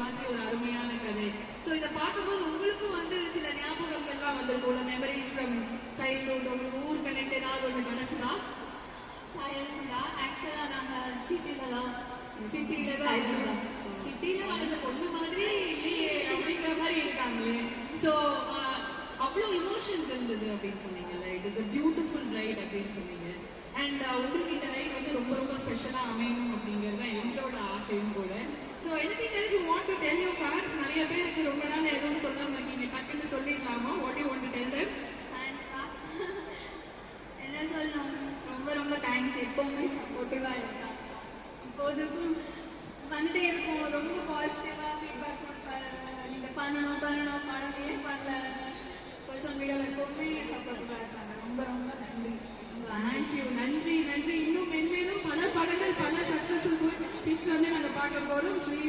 மாதிரி ஒரு அருமையான கதை. ஸோ இதை பார்க்கும்போது உங்களுக்கும் வந்து சில ஞாபகங்கள்லாம் வந்திருக்கும், மெமரிஸ் ஃப்ரம் சைல்ட்ஹுட். உங்களுக்கு ஊர் கனெக்ட் ஏதாவது ஒன்று கிடைச்சதா? சைல்ட்ஹுட்டா ஆக்சுவலாக நாங்கள் சிட்டியில் தான் சிட்டியில வளர்ந்த பொண்ணு மாதிரி இல்லையே அப்படிங்கிற மாதிரி இருக்காங்களே. ஸோ அவ்வளோ இமோஷன்ஸ் இருந்தது அப்படின்னு சொன்னீங்கல்ல. It is a beautiful right அப்படின்னு சொன்னீங்க. அண்ட் உங்களுக்கு இந்த ரைட் வந்து ரொம்ப ரொம்ப ஸ்பெஷலாக அமையணும் அப்படிங்கிறது தான் எங்களோட ஆசையும் கூட. So anything else you want to tell your fans? நிறைய பேருக்கு ரொம்ப நாள் எதுவும் சொல்லாம இருக்கீங்க, டக்குன்னு சொல்லிடலாமா? What you want to tell them? என்ன சொல்லணும், ரொம்ப ரொம்ப தேங்க்ஸ். எப்போவுமே சப்போர்ட்டிவாக இருக்காங்க. இப்போதுக்கும் வந்துட்டே இருக்கும், ரொம்ப பாசிட்டிவாக ஃபீட்பேக் கொடுப்பாரு. நீங்கள் பண்ணணும் படம் ஏன் பண்ணல, சோஷியல் மீடியாவில் எப்போவுமே சப்போர்ட்டிவாக இருக்காங்க. ரொம்ப ரொம்ப நன்றி. தேங்க்யூ. நன்றி. இன்னும் மென்மேலும் பல படங்கள், பல சக்சஸ்ஃபுல் ஹிட்ஸ் வந்து நாங்கள் பார்க்க போகிறோம். ஸ்ரீ